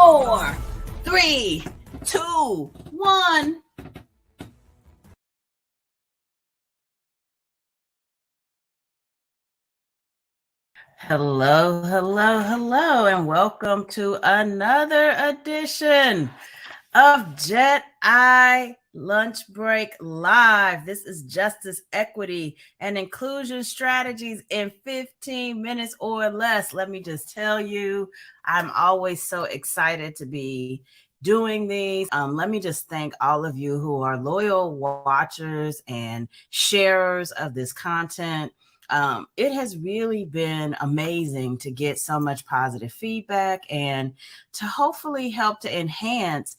4, 3, 2, 1. Hello, and welcome to another edition of J.E.D.I Lunch Break Live. This is Justice, Equity, and Inclusion Strategies in 15 minutes or less. Let me just tell you, I'm always so excited to be doing these. Let me just thank all of you who are loyal watchers and sharers of this content. It has really been amazing to get so much positive feedback and to hopefully help to enhance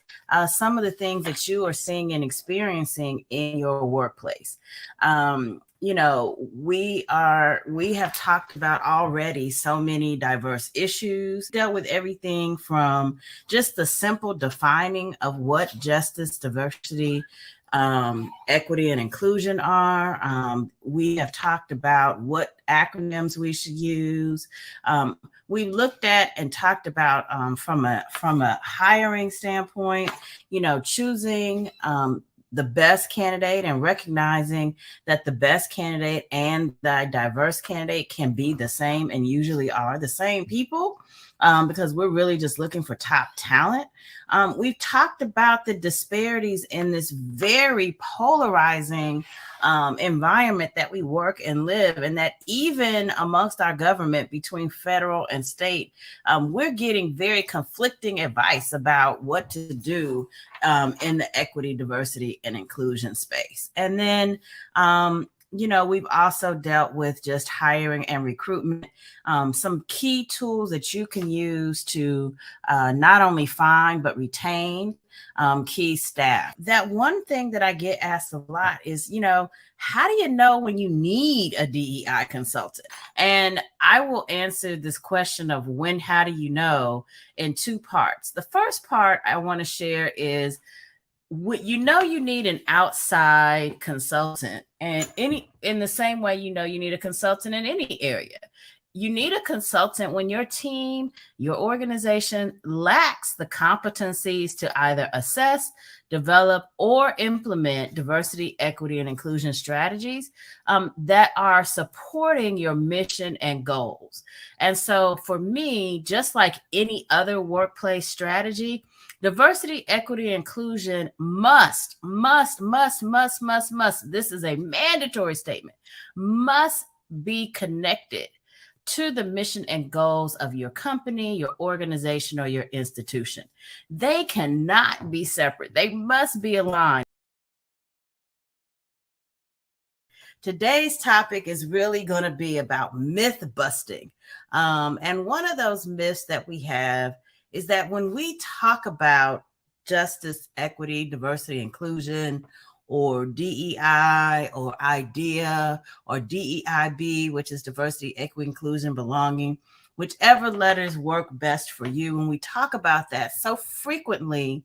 some of the things that you are seeing and experiencing in your workplace. We have talked about already so many diverse issues, dealt with everything from just the simple defining of what justice, diversity, equity, and inclusion are. We have talked about what acronyms we should use. We looked at and talked about from a hiring standpoint, choosing the best candidate and recognizing that the best candidate and the diverse candidate can be the same and usually are the same people. Because we're really just looking for top talent. We've talked about the disparities in this very polarizing environment that we work and live, and that even amongst our government between federal and state, we're getting very conflicting advice about what to do in the equity, diversity, and inclusion space. And then we've also dealt with just hiring and recruitment, some key tools that you can use to not only find but retain key staff. That one thing that I get asked a lot is, how do you know when you need a DEI consultant? And I will answer this question of how do you know, in two parts. The first part I want to share is, you need an outside consultant, and in the same way you need a consultant in any area. You need a consultant when your team, your organization lacks the competencies to either assess, develop, or implement diversity, equity, and inclusion strategies that are supporting your mission and goals. And so for me, just like any other workplace strategy, diversity, equity, inclusion must, this is a mandatory statement, must be connected to the mission and goals of your company, your organization, or your institution. They cannot be separate. They must be aligned. Today's topic is really going to be about myth busting. And one of those myths that we have is that when we talk about justice, equity, diversity, inclusion, or DEI, or IDEA, or DEIB, which is diversity, equity, inclusion, belonging, whichever letters work best for you. When we talk about that, so frequently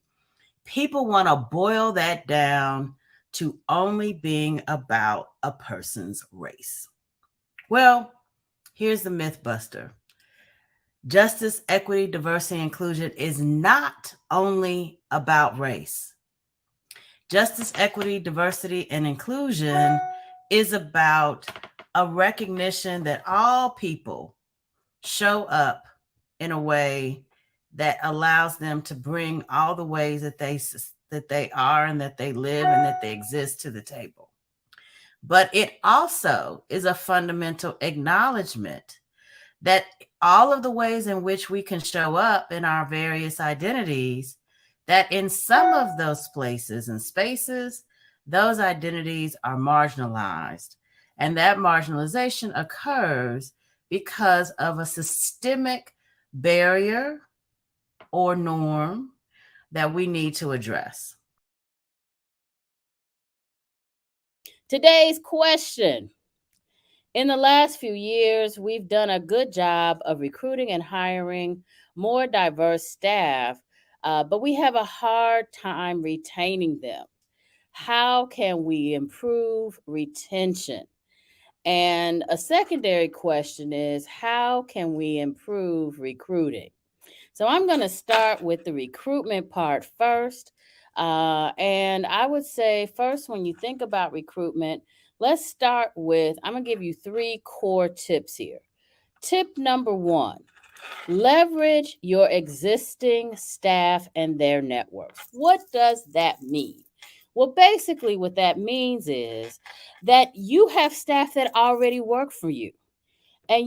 people want to boil that down to only being about a person's race. Well, here's the myth buster. Justice, equity, diversity, inclusion is not only about race. Justice, equity, diversity, and inclusion is about a recognition that all people show up in a way that allows them to bring all the ways that they are and that they live and that they exist to the table. But it also is a fundamental acknowledgement that all of the ways in which we can show up in our various identities, that in some of those places and spaces, those identities are marginalized. And that marginalization occurs because of a systemic barrier or norm that we need to address. Today's question. In the last few years, we've done a good job of recruiting and hiring more diverse staff, but we have a hard time retaining them. How can we improve retention? And a secondary question is, how can we improve recruiting? So I'm going to start with the recruitment part first. And I would say, first, when you think about recruitment, let's start with I'm going to give you three core tips here. Tip number one, leverage your existing staff and their networks. What does that mean? Well, basically, what that means is that you have staff that already work for you. And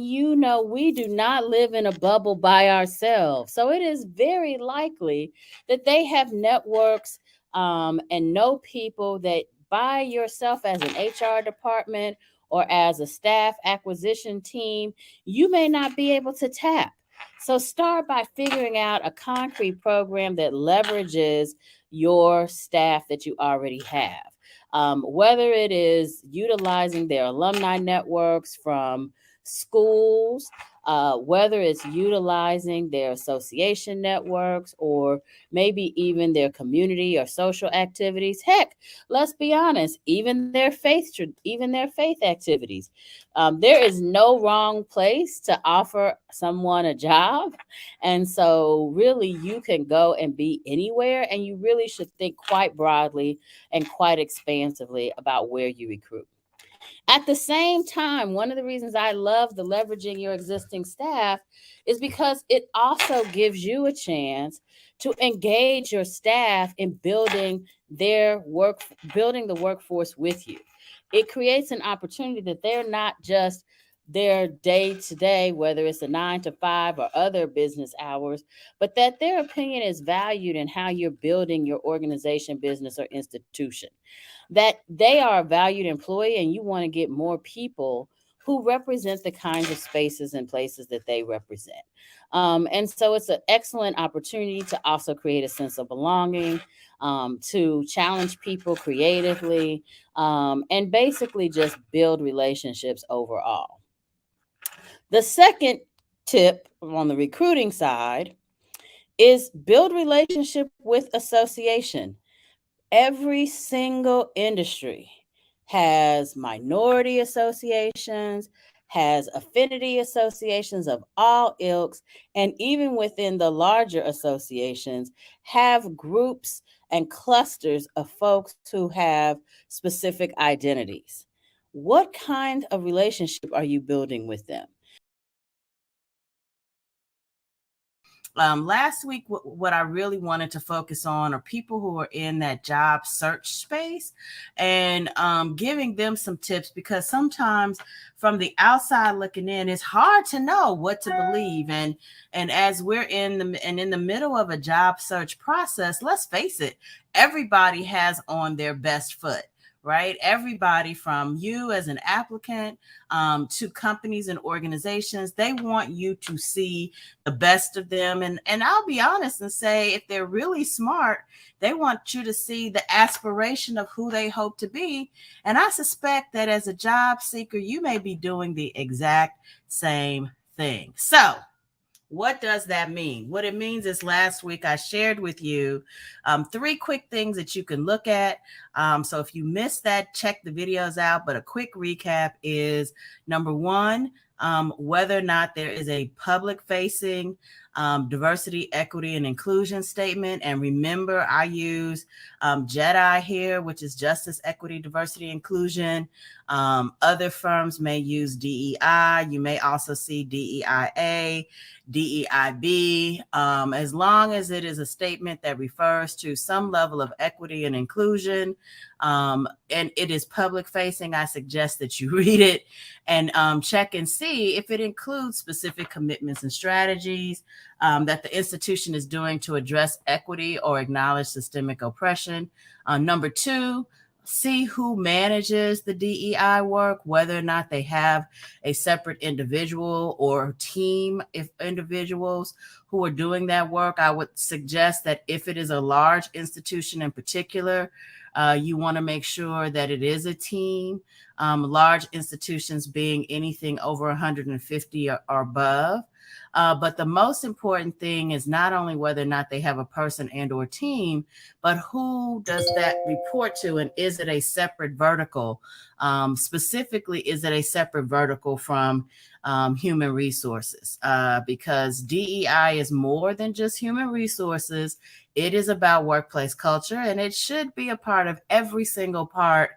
we do not live in a bubble by ourselves. So it is very likely that they have networks and know people that by yourself as an HR department or as a staff acquisition team, you may not be able to tap. So start by figuring out a concrete program that leverages your staff that you already have. Whether it is utilizing their alumni networks from schools, whether it's utilizing their association networks or maybe even their community or social activities. Heck, let's be honest, even their faith activities. There is no wrong place to offer someone a job, and so really you can go and be anywhere, and you really should think quite broadly and quite expansively about where you recruit. At the same time, one of the reasons I love the leveraging your existing staff is because it also gives you a chance to engage your staff in building the workforce with you. It creates an opportunity that they're not just their day to day, whether it's a 9 to 5 or other business hours, but that their opinion is valued in how you're building your organization, business, or institution, that they are a valued employee and you want to get more people who represent the kinds of spaces and places that they represent. And so it's an excellent opportunity to also create a sense of belonging, to challenge people creatively, and basically just build relationships overall. The second tip on the recruiting side is build relationship with association. Every single industry has minority associations, has affinity associations of all ilks, and even within the larger associations, have groups and clusters of folks who have specific identities. What kind of relationship are you building with them? Last week, what I really wanted to focus on are people who are in that job search space and giving them some tips, because sometimes from the outside looking in, it's hard to know what to believe. And as we're in the middle of a job search process, let's face it, everybody has on their best foot, right? Everybody from you as an applicant to companies and organizations, they want you to see the best of them. And I'll be honest and say, if they're really smart, they want you to see the aspiration of who they hope to be. And I suspect that as a job seeker, you may be doing the exact same thing. So what does that mean? What it means is, last week I shared with you three quick things that you can look at. So if you missed that, check the videos out. But a quick recap is, number one, whether or not there is a public facing diversity, equity, and inclusion statement. And remember, I use J.E.D.I here, which is justice, equity, diversity, inclusion. Other firms may use DEI. You may also see DEIA, DEIB. As long as it is a statement that refers to some level of equity and inclusion, and it is public facing, I suggest that you read it and check and see if it includes specific commitments and strategies that the institution is doing to address equity or acknowledge systemic oppression. Number two, see who manages the DEI work, whether or not they have a separate individual or team of individuals who are doing that work. I would suggest that if it is a large institution in particular, you want to make sure that it is a team. large institutions being anything over 150 or above. But the most important thing is not only whether or not they have a person and or team, but who does that report to, and is it a separate vertical? Specifically, is it a separate vertical from human resources? Because DEI is more than just human resources. It is about workplace culture, and it should be a part of every single part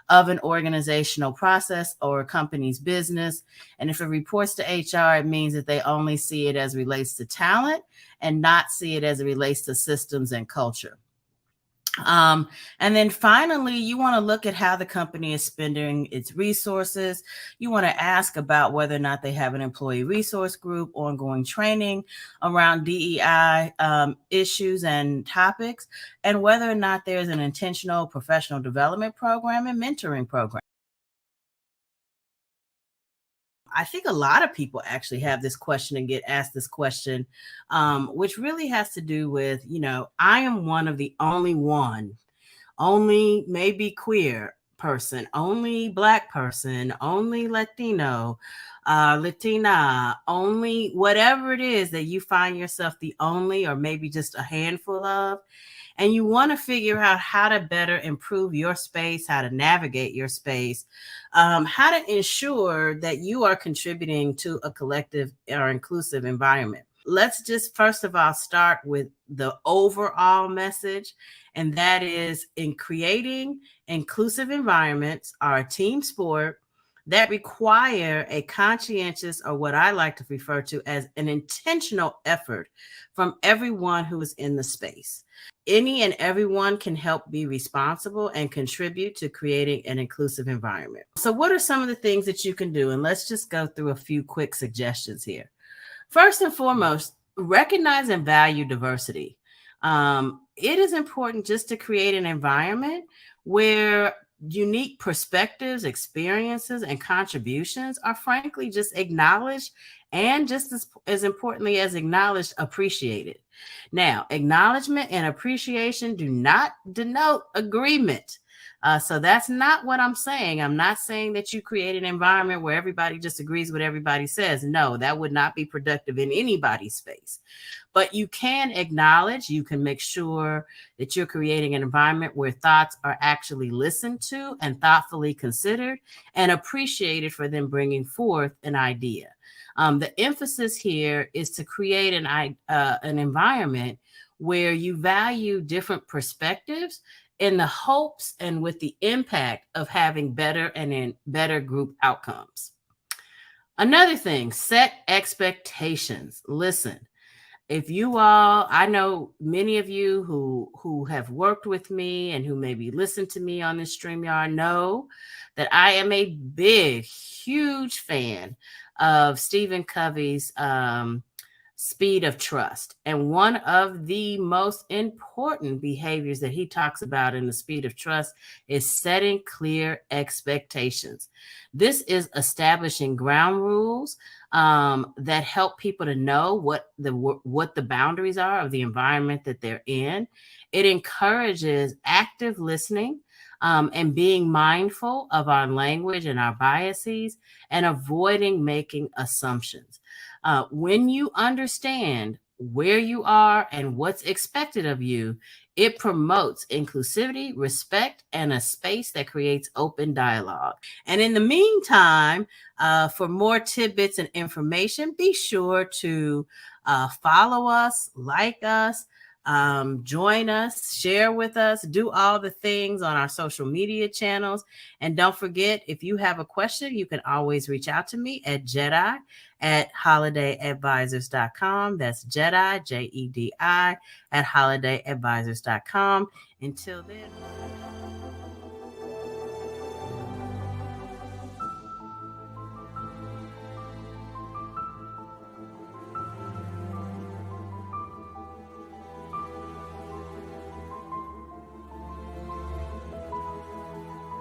of an organizational process or a company's business. And if it reports to HR, it means that they only see it as relates to talent and not see it as it relates to systems and culture. And then finally, you want to look at how the company is spending its resources. You want to ask about whether or not they have an employee resource group, ongoing training around DEI issues and topics, and whether or not there's an intentional professional development program and mentoring program. I think a lot of people actually have this question and get asked this question, which really has to do with, I am one of the only maybe queer person, only Black person, only Latino, Latina, only whatever it is that you find yourself the only or maybe just a handful of. And you want to figure out how to better improve your space, how to navigate your space, how to ensure that you are contributing to a collective or inclusive environment. Let's just first of all start with the overall message, and that is in creating inclusive environments are a team sport that require a conscientious, or what I like to refer to as an intentional effort from everyone who is in the space. Any and everyone can help be responsible and contribute to creating an inclusive environment. So, what are some of the things that you can do? And let's just go through a few quick suggestions here. First and foremost, recognize and value diversity. It is important just to create an environment where unique perspectives, experiences, and contributions are frankly just acknowledged, and just as importantly as acknowledged, appreciated. Now, acknowledgement and appreciation do not denote agreement. So that's not what I'm saying. I'm not saying that you create an environment where everybody just agrees with everybody says. No, that would not be productive in anybody's space. But you can acknowledge, you can make sure that you're creating an environment where thoughts are actually listened to and thoughtfully considered and appreciated for them bringing forth an idea. The emphasis here is to create an environment where you value different perspectives in the hopes and with the impact of having better and in better group outcomes. Another thing, set expectations. Listen, if you all, I know many of you who have worked with me and who maybe listen to me on this StreamYard know that I am a big, huge fan of Stephen Covey's speed of trust. And one of the most important behaviors that he talks about in the speed of trust is setting clear expectations. This is establishing ground rules that help people to know what the boundaries are of the environment that they're in. It encourages active listening and being mindful of our language and our biases and avoiding making assumptions. When you understand where you are and what's expected of you, it promotes inclusivity, respect, and a space that creates open dialogue. And in the meantime, for more tidbits and information, be sure to follow us, like us, join us, share with us, do all the things on our social media channels. And don't forget, if you have a question, you can always reach out to me at J.E.D.I at holidayadvisors.com. That's J.E.D.I, J-E-D-I, at holidayadvisors.com. Until then.